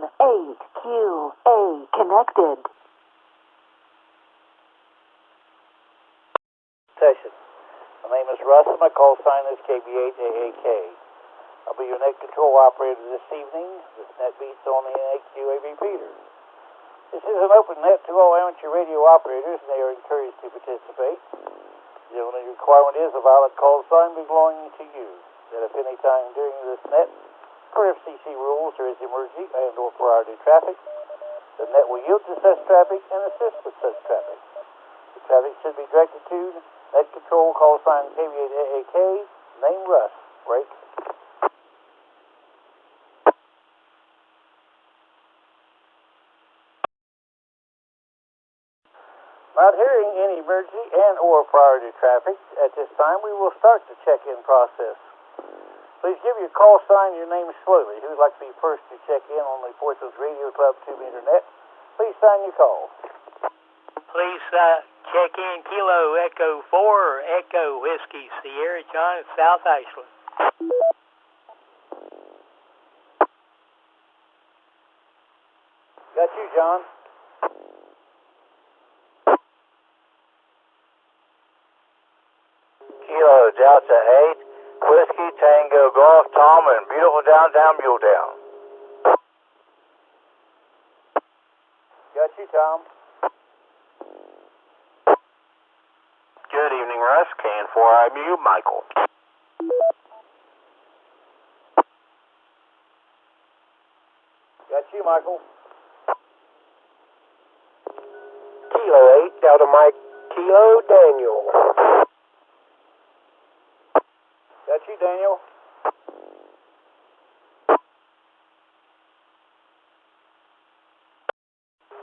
8QA connected. Session. My name is Russ and my call sign is KB8AAK. I'll be your net control operator this evening. This net beats on the NAQA repeater. This is an open net to all amateur radio operators and they are encouraged to participate. The only requirement is a valid call sign belonging to you. That if any time during this net, per FCC rules, there is emergency and or priority traffic, the net will yield to such traffic and assist with such traffic. The traffic should be directed to net control call sign KB8AAK, name Russ, break. Not hearing any emergency and or priority traffic at this time, we will start the check-in process. Please give your call sign your name slowly. Who would like to be first to check in on the Portsmouth Radio Club 2-meter net? Please sign your call. Please check in Kilo Echo 4 Echo Whiskey Sierra John South Iceland. Got you, John. Kilo Delta 8 Whiskey Tango Golf Tom in beautiful downtown Muletown. Got you, Tom. Good evening, Russ. KN4IMU, Michael. Got you, Michael. Kilo 8 Delta Mike Kilo Daniel. Got you, Daniel.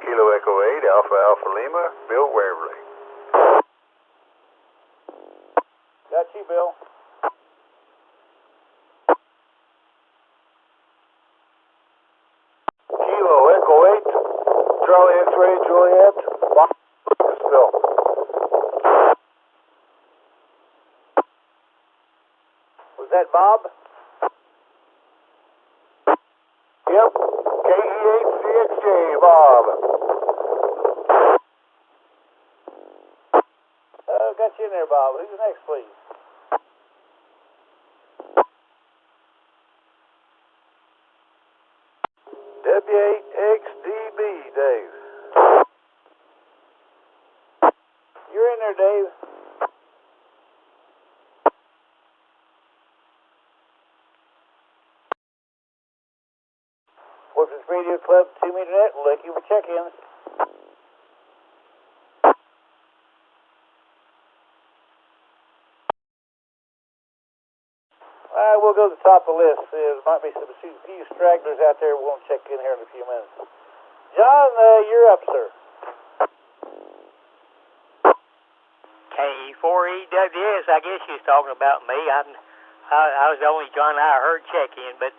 Kilo Echo 8 Alpha Alpha Lima, Bill Waverly. Got you, Bill. Kilo Echo 8 Charlie X-Ray Juliet, Lucasville. Was that Bob? Yep, KE8CXJ, Bob. Got you in there, Bob. Who's next, please? W8XDB, Dave. You're in there, Dave. Portsmouth Radio Club 2-meter net. Thank you for check-ins. We'll go to the top of the list. There might be some few stragglers out there. We'll check in here in a few minutes. John, you're up, sir. KE4EWS, I guess you was talking about me. I was the only John I heard check in, but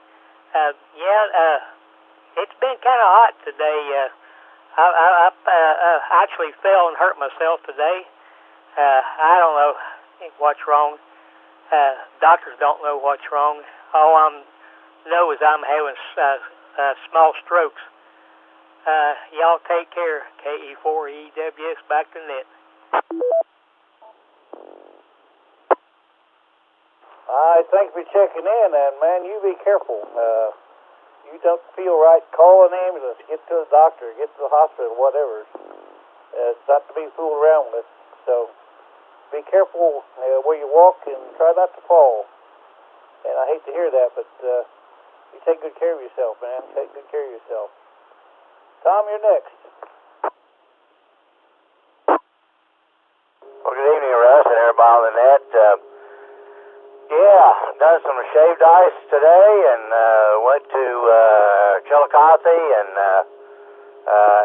it's been kind of hot today. I actually fell and hurt myself today. I don't know what's wrong. Doctors don't know what's wrong. All I know is I'm having small strokes. Y'all take care. KE4EWS, back to net. Thanks for checking in, and man, you be careful. You don't feel right, call an ambulance, get to the doctor, get to the hospital, whatever. It's not to be fooled around with. So be careful where you walk and try not to fall. And I hate to hear that, but you take good care of yourself, man. Take good care of yourself. Tom, you're next. Well, good evening, Russ, and everybody on the net. Done some shaved ice today and went to Chillicothe and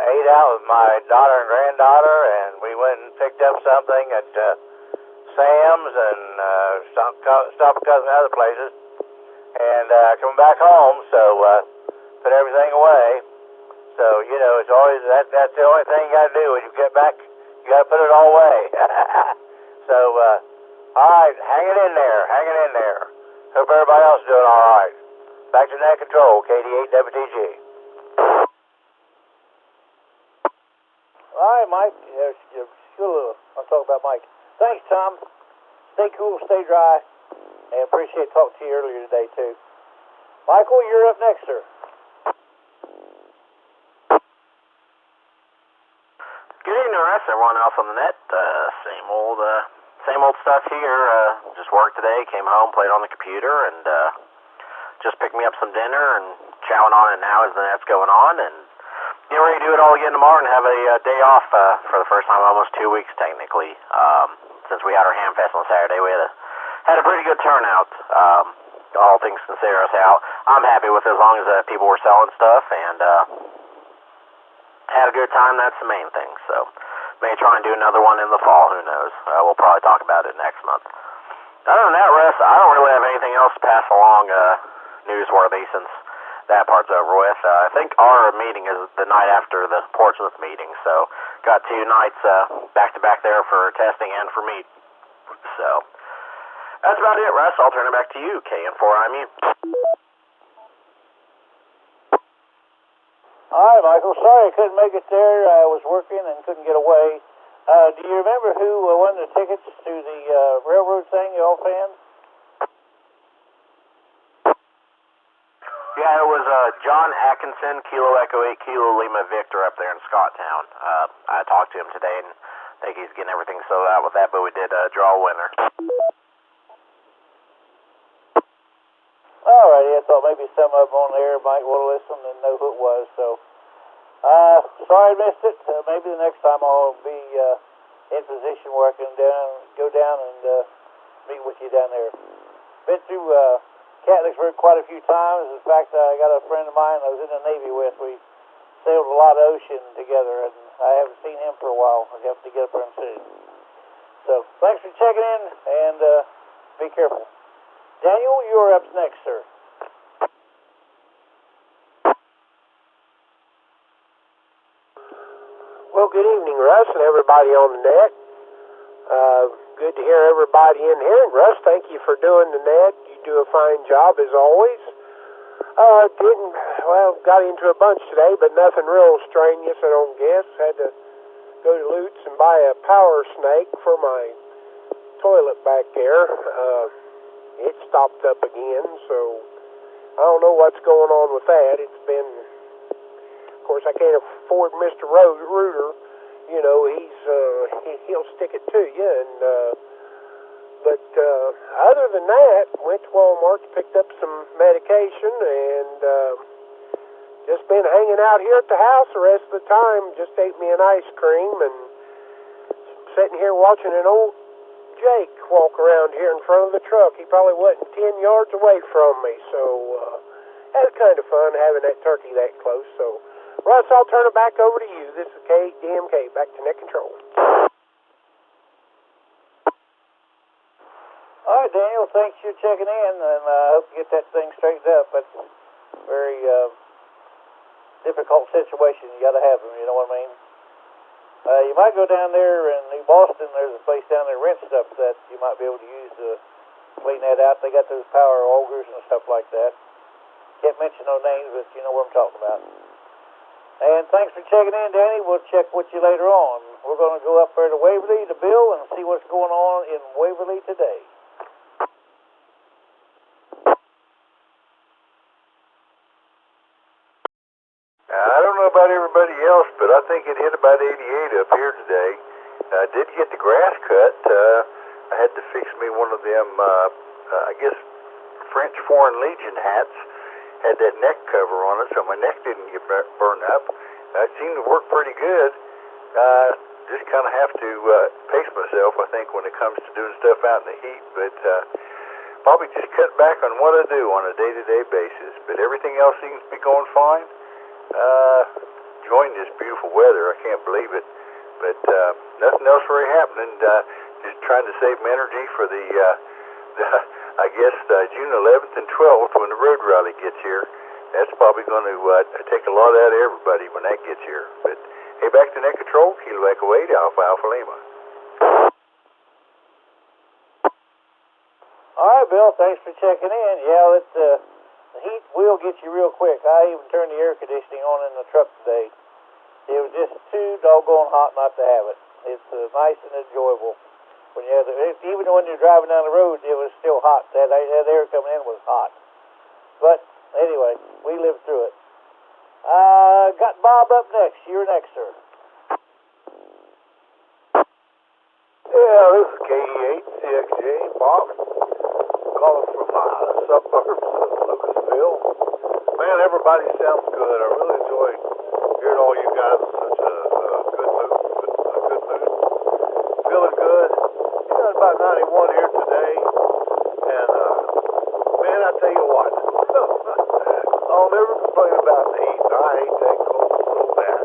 ate out with my daughter and granddaughter, and we went and picked up something at Sam's and stopped a couple of other places, and coming back home, so put everything away. So, you know, it's always, that's the only thing you got to do. When you get back, you got to put it all away. So, all right, hang it in there. Hope everybody else is doing all right. Back to net control, KD8WTG. right, Mike. I'll talk about Mike. Thanks, Tom. Stay cool, stay dry, and appreciate talking to you earlier today, too. Michael, you're up next, sir. Good evening, Russ. Everyone else on the net. Same old stuff here. Just worked today. Came home, played on the computer, and just picked me up some dinner and chowing on it now as the net's going on, and getting ready to do it all again tomorrow and have a day off for the first time in almost 2 weeks, technically. Since we had our ham fest on Saturday, we had a pretty good turnout. All things considered, I'm happy with it as long as people were selling stuff and had a good time. That's the main thing. So may try and do another one in the fall. Who knows? We'll probably talk about it next month. Other than that, Russ, I don't really have anything else to pass along newsworthy since that part's over with. I think our meeting is the night after the Portsmouth meeting, so got 2 nights back-to-back there for testing and for meet. So that's about it, Russ. I'll turn it back to you, KN4IMU. All right, Michael. Sorry I couldn't make it there. I was working and couldn't get away. Do you remember who won the tickets to the railroad thing, you all fans? Yeah, it was John Atkinson, Kilo Echo 8, Kilo Lima Victor up there in Scotttown. I talked to him today, and I think he's getting everything sold out with that, but we did draw a winner. All righty, I thought maybe some of them on there might want to listen and know who it was. So, sorry I missed it. Maybe the next time I'll be in position where I can go down and meet with you down there. Been through Catlettsburg quite a few times. In fact, I got a friend of mine I was in the Navy with. We sailed a lot of ocean together, and I haven't seen him for a while. I have to get up there and see him. So, thanks for checking in, and be careful. Daniel, you're up next, sir. Well, good evening, Russ, and everybody on the net. Good to hear everybody in here. And Russ, thank you for doing the net. You do a fine job, as always. Got into a bunch today, but nothing real strenuous, I don't guess. Had to go to Lutz and buy a power snake for my toilet back there. It stopped up again, so I don't know what's going on with that. It's been, of course, I can't afford Mr. Reuter. You know, he'll stick it to you. But other than that, went to Walmart, picked up some medication, and just been hanging out here at the house the rest of the time. Just ate me an ice cream and sitting here watching an old Jake walk around here in front of the truck. He probably wasn't 10 yards away from me, so that was kind of fun having that turkey that close. So, Russ, I'll turn it back over to you. This is KDMK, back to net control. All right, Daniel, thanks for checking in, and I hope you get that thing straightened up. That's a very difficult situation. You got to have them, you know what I mean? You might go down there in New Boston. There's a place down there rent stuff that you might be able to use to clean that out. They got those power augers and stuff like that. Can't mention no names, but you know what I'm talking about. And thanks for checking in, Danny. We'll check with you later on. We're going to go up there to Waverly, to Bill, and see what's going on in Waverly today. I don't know about everybody else, but I think it hit about 88 up here today. I did get the grass cut. I had to fix me one of them, I guess, French Foreign Legion hats. Had that neck cover on it, so my neck didn't get burned up. It seemed to work pretty good. Just kind of have to pace myself, I think, when it comes to doing stuff out in the heat. But probably just cut back on what I do on a day-to-day basis. But everything else seems to be going fine. Enjoying this beautiful weather. I can't believe it. But nothing else really happening. Just trying to save my energy for the I guess June 11th and 12th when the road rally gets here. That's probably going to take a lot out of everybody when that gets here. But hey, back to net control, Kilo Echo 8, Alpha Alpha Lima. All right, Bill, thanks for checking in. Yeah, the heat will get you real quick. I even turned the air conditioning on in the truck today. It was just too doggone hot not to have it. It's nice and enjoyable. When you have even when you're driving down the road, it was still hot. That air coming in was hot. But anyway, we lived through it. Got Bob up next. You're next, sir. Yeah, this is KE8CXJ, Bob, calling from suburbs of Lucasville. Man, everybody sounds good. I really enjoy hearing all you guys in such a good mood. Feeling good. You know, it's about 91 here today, and man, I tell you what, I'll never complain about the heat. I hate that cold so bad.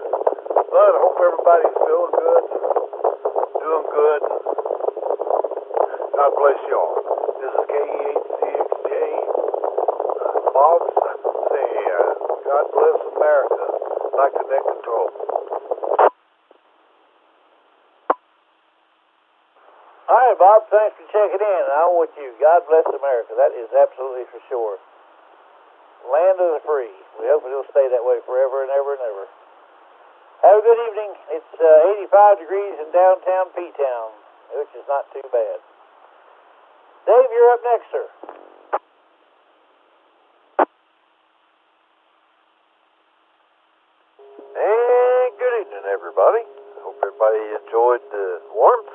But I hope everybody's feeling good, doing good. God bless y'all. This is KE8CXJ. Bob, say, God bless America. Like the net control. All right, Bob, thanks for checking in. I'm with you. God bless America. That is absolutely for sure. Land of the free. We hope it'll stay that way forever and ever and ever. Have a good evening. It's 85 degrees in downtown P-Town, which is not too bad. Dave, you're up next, sir. And good evening, everybody. Hope everybody enjoyed the warmth.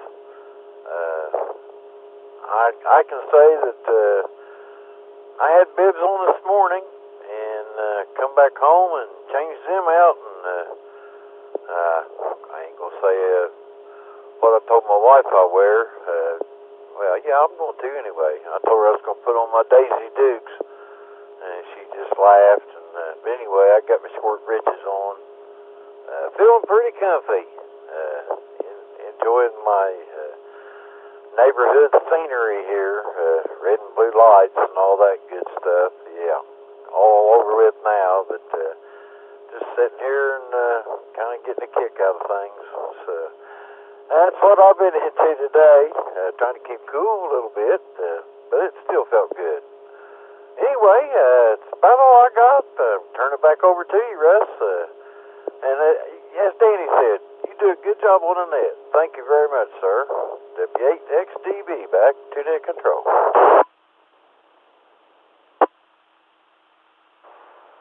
I can say that I had bibs on this morning and come back home and changed them out, and I ain't gonna say what I told my wife I'd wear. Well, yeah, I'm going to anyway. I told her I was going to put on my Daisy Dukes, and she just laughed. And but anyway, I got my short breeches on, feeling pretty comfy, enjoying my neighborhood scenery here, red and blue lights and all that good stuff. Yeah, all over with now, but just sitting here and kind of getting a kick out of things. So that's what I've been into today, trying to keep cool a little bit, but it still felt good. Anyway, it's about all I got. Turn it back over to you, Russ. And as Danny said, you do a good job on the net. Thank you very much, sir. W8XDB, back to net control.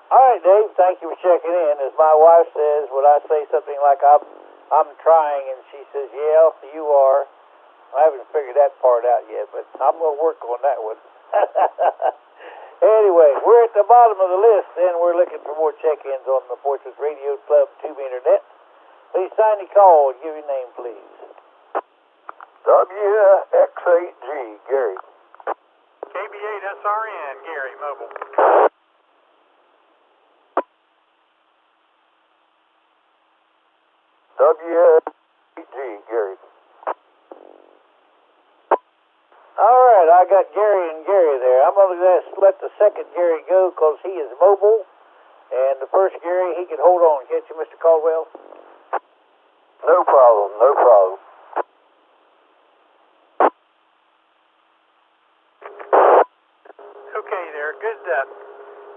All right, Dave, thank you for checking in. As my wife says, when I say something like I'm trying, and she says, yeah, you are. I haven't figured that part out yet, but I'm going to work on that one. Anyway, we're at the bottom of the list, and we're looking for more check-ins on the Portsmouth Radio Club Tube Internet. Please sign your call and give your name, please. WX8G, Gary. KB8SRN, Gary, mobile. WX8G, Gary. All right, I got Gary and Gary there. I'm going to let the second Gary go because he is mobile. And the first Gary, he can hold on. Get you, Mr. Caldwell? No problem, no problem. Okay there, good.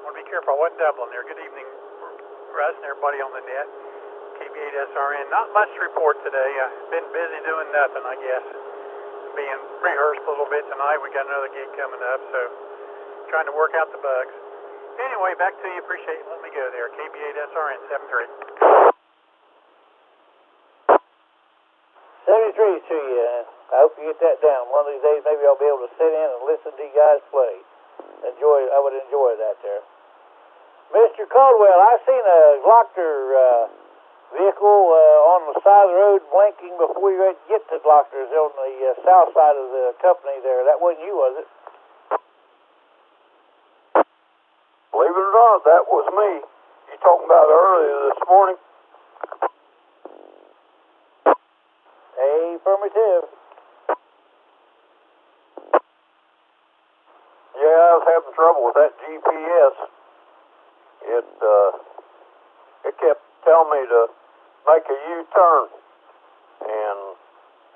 Want to be careful, I wasn't doubling there. Good evening, Russ and everybody on the net. KB8SRN. Not much to report today. I've been busy doing nothing, I guess. Being rehearsed a little bit tonight. We got another gig coming up, so trying to work out the bugs. Anyway, back to you. Appreciate you letting me go there. KB8SRN 73. 73 to you. I hope you get that down. One of these days, maybe I'll be able to sit in and listen to you guys play. I would enjoy that there. Mr. Caldwell, I seen a Glockner vehicle on the side of the road blinking before you get to Glockner's on the south side of the company there. That wasn't you, was it? Believe it or not, that was me. You talking about earlier this morning? Affirmative. Yeah, I was having trouble with that GPS. It kept telling me to make a U-turn. And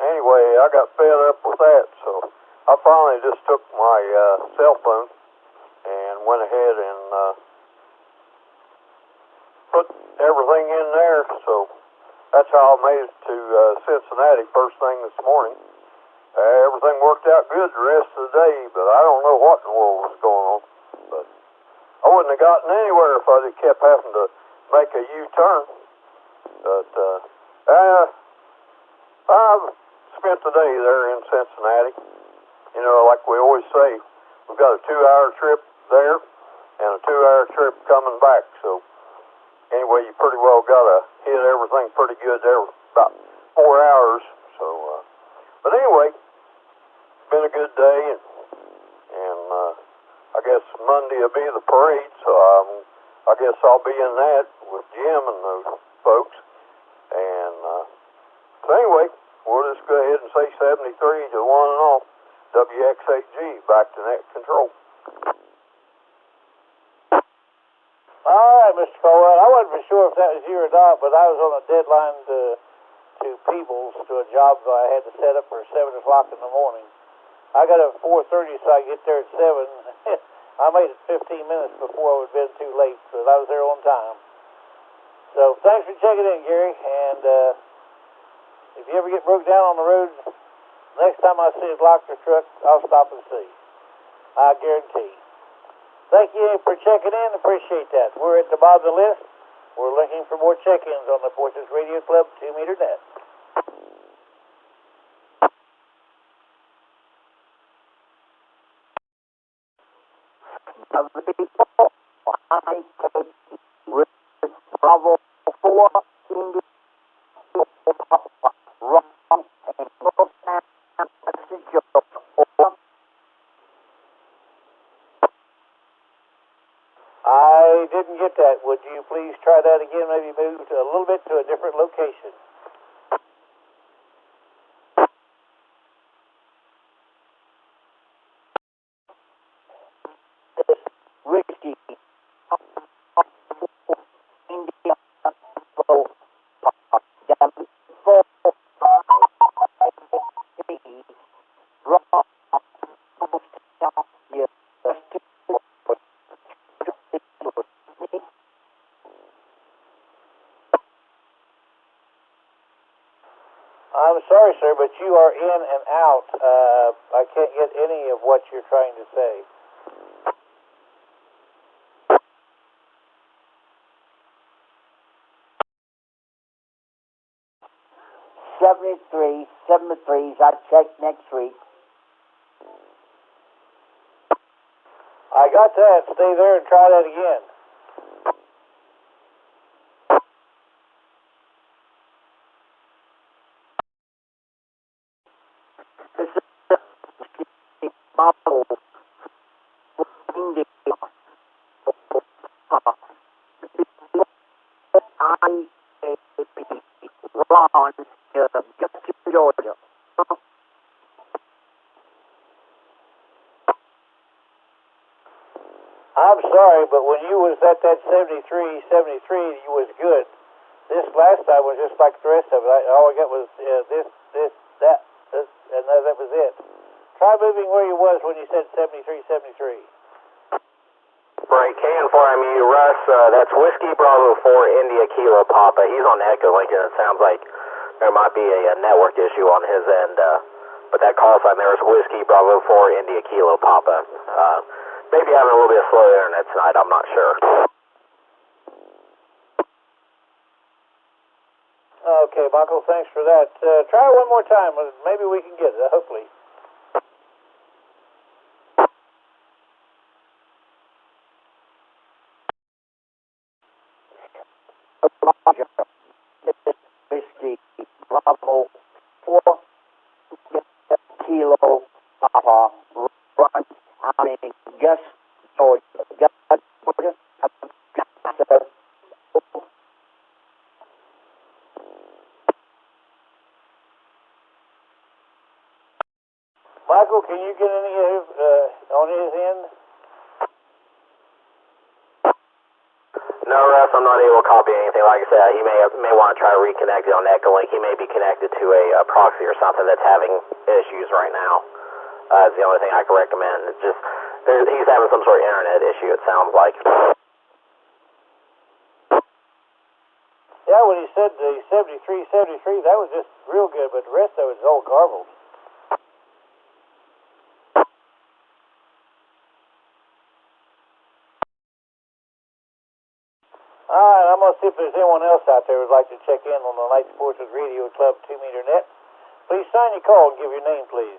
anyway, I got fed up with that, so I finally just took my cell phone and went ahead and put everything in there. So That's how I made it to Cincinnati first thing this morning. Everything worked out good the rest of the day, but I don't know what in the world was going on. But I wouldn't have gotten anywhere if I'd have kept having to make a U-turn. But I've spent the day there in Cincinnati. You know, like we always say, we've got a 2-hour trip there and a 2-hour trip coming back. So anyway, you pretty well got to hit everything pretty good there, about 4 hours. So, but anyway, it's been a good day, and I guess Monday will be the parade, so I guess I'll be in that with Jim and those folks. And so anyway, we'll just go ahead and say 73 to 1 and all. WXAG, back to net control. All right, Mr. Colwell. I wasn't for sure if that was you or not, but I was on a deadline to Peebles to a job I had to set up for 7 o'clock in the morning. I got up at 4:30, so I get there at 7. I made it 15 minutes before I would have been too late, but I was there on time. So thanks for checking in, Gary. And if you ever get broke down on the road, next time I see a doctor truck, I'll stop and see. I guarantee. Thank you for checking in. Appreciate that. We're at the bottom of the list. We're looking for more check-ins on the Portsmouth Radio Club 2-meter net. Bravo 4 India wrong and message over. I didn't get that. Would you please try that again? Maybe move a little bit to a different location. Whiskey India wrong. I'm sorry, sir, but you are in and out. I can't get any of what you're trying to say. '73s. I check next week. I got that. Stay there and try that again. Bottle India Ron, Georgia. I'm sorry, but when you was at that 73, you was good. This last time was just like the rest of it. All I got was this, and that was it. Try moving where you was when you said 73. Right, KN4MU, Russ, that's Whiskey Bravo 4 India Kilo Papa. He's on Echo Link, and it sounds like there might be a network issue on his end. But that call sign there is Whiskey Bravo 4 India Kilo Papa. Maybe having a little bit of slow internet tonight, I'm not sure. Okay, Michael, thanks for that. Try one more time. Maybe we can get it, hopefully. Whiskey Bravo 4 Kilo Papa Run. I mean, just Georgia. Michael, can you get any of on his end? No, Russ, I'm not able to copy anything. Like I said, he may want to try to reconnect it on Echo Link. He may be connected to a proxy or something that's having issues right now. That's the only thing I can recommend. It's just he's having some sort of internet issue, it sounds like. Yeah, when he said the 73, that was just real good, but the rest of it is all garbled. All right, I'm going to see if there's anyone else out there who'd like to check in on the Night Sports with Radio Club 2-meter net. Please sign your call and give your name, please.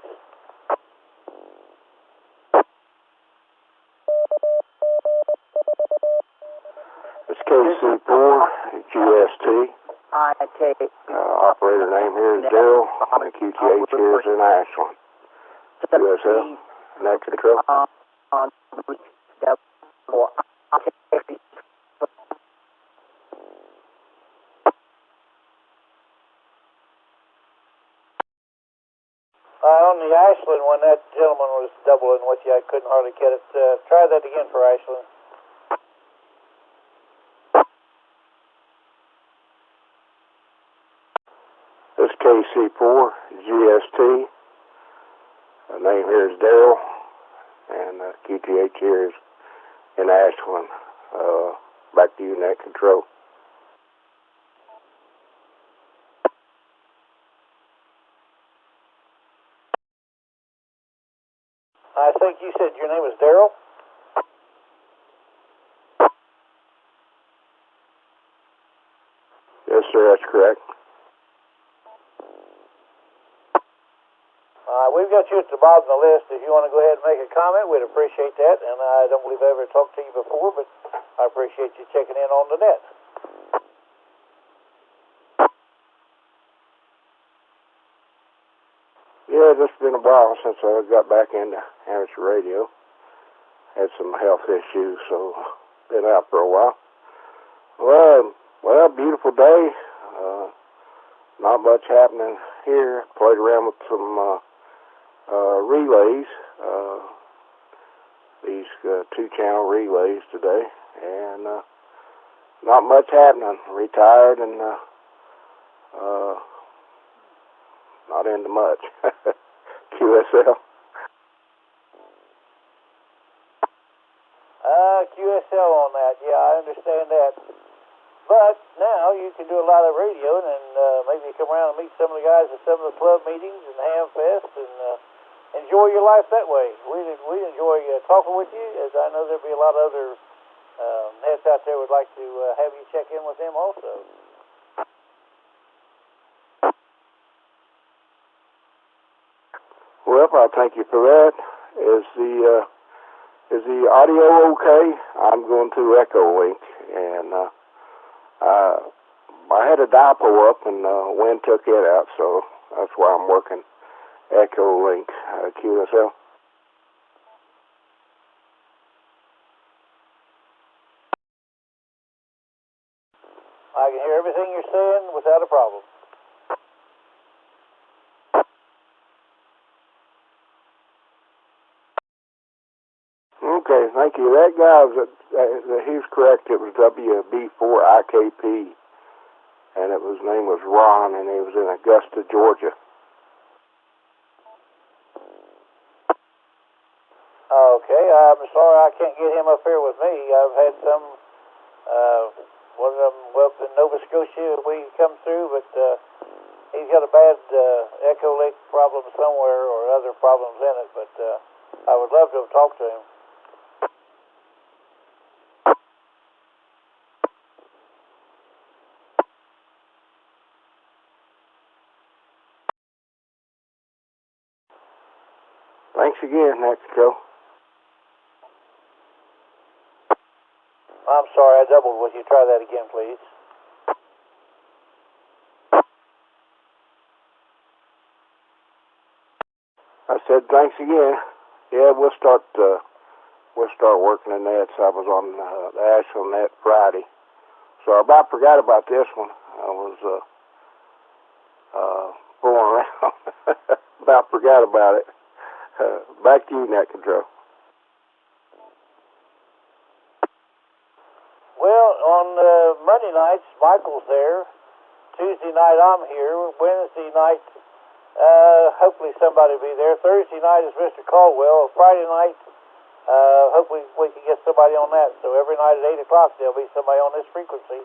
It's KC4, GST. Operator name here is Daryl, and QTH here is in Ashland. USL, net control. On the Ashland one, that gentleman was doubling with you. I couldn't hardly get it. Try that again for Ashland. It's KC4, GST. The name here is Daryl, and QTH here is in Ashland. Back to you, net control. I think you said your name was Daryl? Yes, sir, that's correct. We've got you at the bottom of the list. If you want to go ahead and make a comment, we'd appreciate that. And I don't believe I ever talked to you before, but I appreciate you checking in on the net. Yeah, it's been a while since I got back into amateur radio. Had some health issues, so been out for a while. Well, beautiful day. Not much happening here. Played around with some relays, these 2-channel relays today, and not much happening. Retired and not into much. QSL. QSL on that. Yeah, I understand that. But now you can do a lot of radioing and maybe come around and meet some of the guys at some of the club meetings and Hamfest and enjoy your life that way. We enjoy talking with you, as I know there'll be a lot of other heads out there would like to have you check in with them also. Well, I thank you for that. Is the audio okay? I'm going to Echo Link, and I had a dial up and wind took it out, so that's why I'm working Echo Link QSL. I can hear everything you're saying without a problem. Okay, thank you. That guy he's correct. It was WB4IKP, and his name was Ron, and he was in Augusta, Georgia. Okay, I'm sorry I can't get him up here with me. I've had some, one of them up in Nova Scotia we come through, but he's got a bad echo link problem somewhere or other problems in it, but I would love to have talked to him. Thanks again, next show. I'm sorry, I doubled with you. Try that again, please. I said thanks again. Yeah, we'll start working the nets. I was on the Ashland net Friday, so I about forgot about this one. I was fooling around. About forgot about it. Back to you, net control. Well, on Monday nights, Michael's there. Tuesday night, I'm here. Wednesday night, hopefully somebody will be there. Thursday night is Mr. Caldwell. Friday night, hopefully we can get somebody on that. So every night at 8 o'clock, there'll be somebody on this frequency.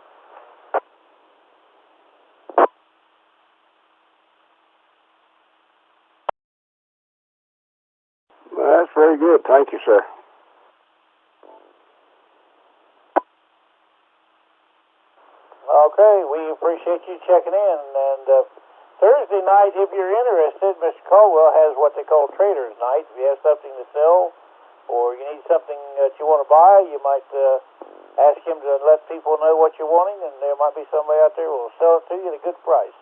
very good. Thank you, sir. Okay, we appreciate you checking in. And Thursday night, if you're interested, Mr. Caldwell has what they call Trader's Night. If you have something to sell or you need something that you want to buy, you might ask him to let people know what you're wanting, and there might be somebody out there who will sell it to you at a good price.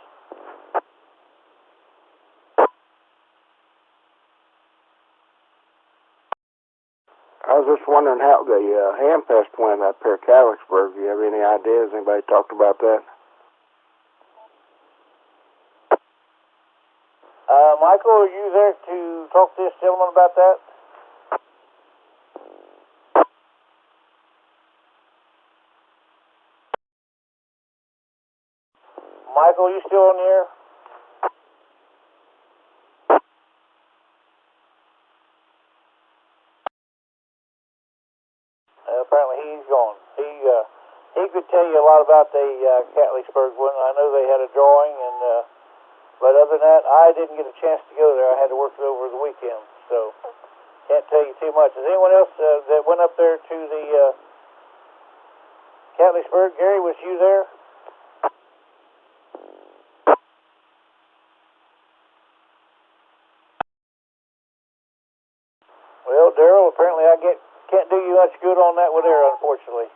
I was just wondering how the Hamfest went up here at Calixburg. Do you have any ideas? Anybody talked about that? Michael, are you there to talk to this gentleman about that? Michael, are you still on the air? Apparently he's gone. He could tell you a lot about the Catlettsburg one. I know they had a drawing, and but other than that, I didn't get a chance to go there. I had to work it over the weekend, so can't tell you too much. Is anyone else that went up there to the Catlettsburg? Gary, was you there? Well, Darrell, apparently I can't do you much good on that one there, unfortunately.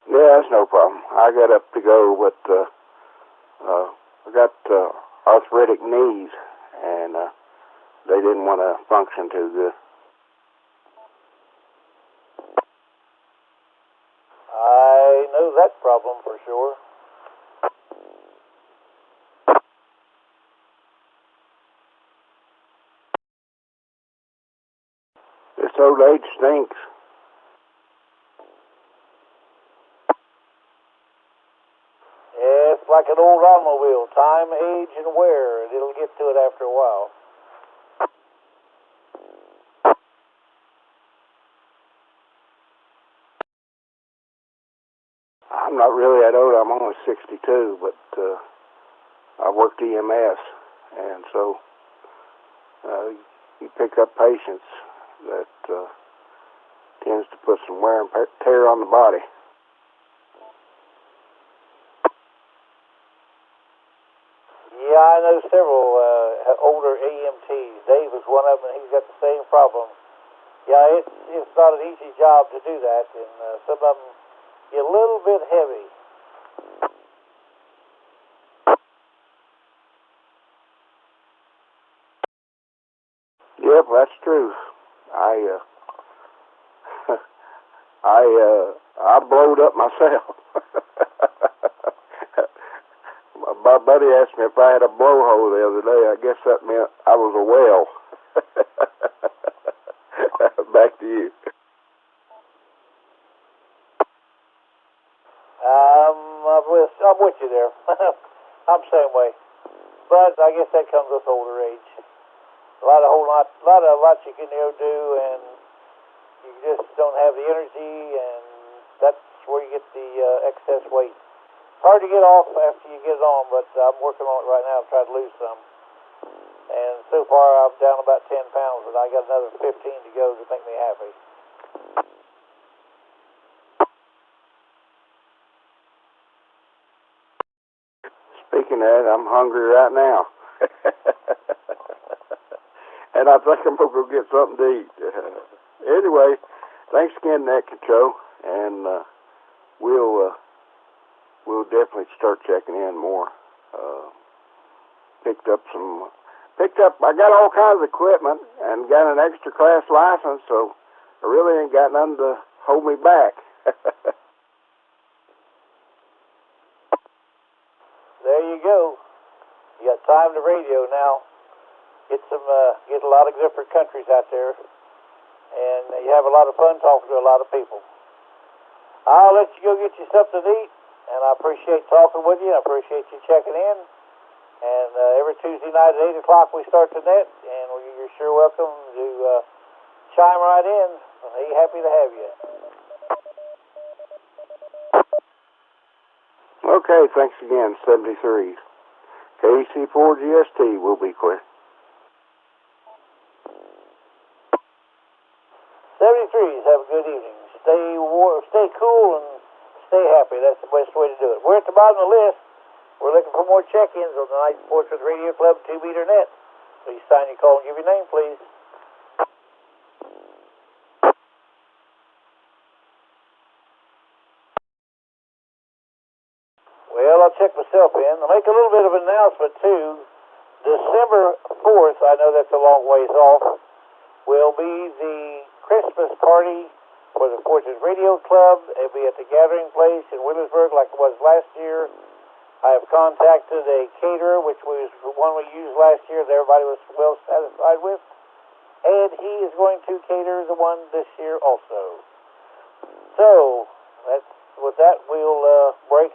Yeah, that's no problem. I got up to go, but I got arthritic knees, and they didn't want to function too good. I know that problem for sure. This old age stinks. Yeah, it's like an old automobile. Time, age, and wear, and it'll get to it after a while. I'm not really that old. I'm only 62, but I worked EMS, and so you pick up patients that tends to put some wear and tear on the body. Yeah, I know several older AMTs. Dave is one of them, and he's got the same problem. Yeah, it's not an easy job to do that, and some of them get a little bit heavy. Yep, that's true. I blowed up myself. My buddy asked me if I had a blowhole the other day. I guess that meant I was a whale. Back to you. I'm with you there. I'm the same way. But I guess that comes with older age. A lot you can do, and you just don't have the energy, and that's where you get the excess weight. It's hard to get off after you get it on, but I'm working on it right now to try to lose some. And so far, I'm down about 10 pounds, and I got another 15 to go to make me happy. Speaking of that, I'm hungry right now. And I think I'm going to go get something to eat. Anyway, thanks again, Net Control, and we'll definitely start checking in more. I got all kinds of equipment and got an extra class license, so I really ain't got nothing to hold me back. There you go. You got time to radio now. Get a lot of different countries out there, and you have a lot of fun talking to a lot of people. I'll let you go get you something to eat, and I appreciate talking with you. I appreciate you checking in. And every Tuesday night at 8 o'clock we start the net, and you're sure welcome to chime right in. We're happy to have you. Okay, thanks again, 73. KC4GST will be quick. 73s, have a good evening. Stay cool and stay happy. That's the best way to do it. We're at the bottom of the list. We're looking for more check-ins on the Night Portsmouth Radio Club 2-meter net. Please sign your call and give your name, please. Well, I'll check myself in. I'll make a little bit of an announcement, too. December 4th, I know that's a long ways off, will be the Christmas party for the Portsmouth Radio Club. It'll be at the Gathering Place in Wheelersburg like it was last year. I have contacted a caterer, which was the one we used last year that everybody was well satisfied with. And he is going to cater the one this year also. So, with that, we'll break.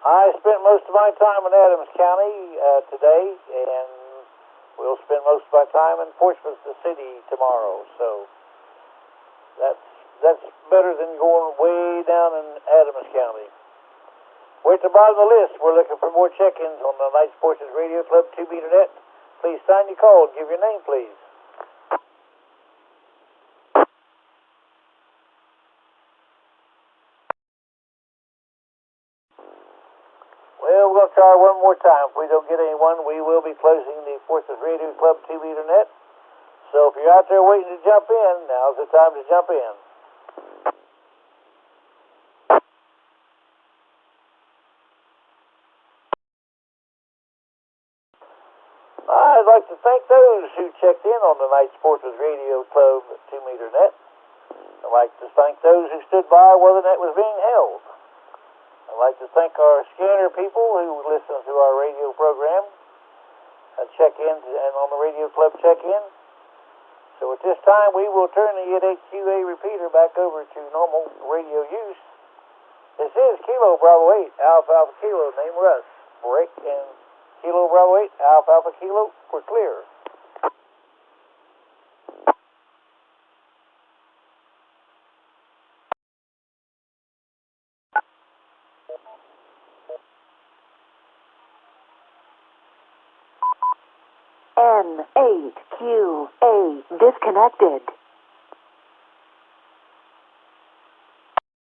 I spent most of my time in Adams County today, and we'll spend most of my time in Portsmouth, the city, tomorrow. So that's better than going way down in Adams County. We're at the bottom of the list. We're looking for more check-ins on the Night Portsmouth Radio Club 2-meter net. Please sign your call and give your name, please. Well, we're going to try one more time. If we don't get anyone, we will be closing the Portsmouth Radio Club 2-meter net. So if you're out there waiting to jump in, now's the time to jump in. I'd like to thank those who checked in on tonight's Portsmouth Radio Club 2-meter net. I'd like to thank those who stood by while the net was being held. I'd like to thank our scanner people who listen to our radio program and check in and on the Radio Club check-in. So at this time, we will turn the 8QA repeater back over to normal radio use. This is Kilo Bravo 8, Alpha Alpha Kilo, name Russ. Break and Kilo Bravo 8, Alpha Alpha Kilo, we're clear. N8QA disconnected.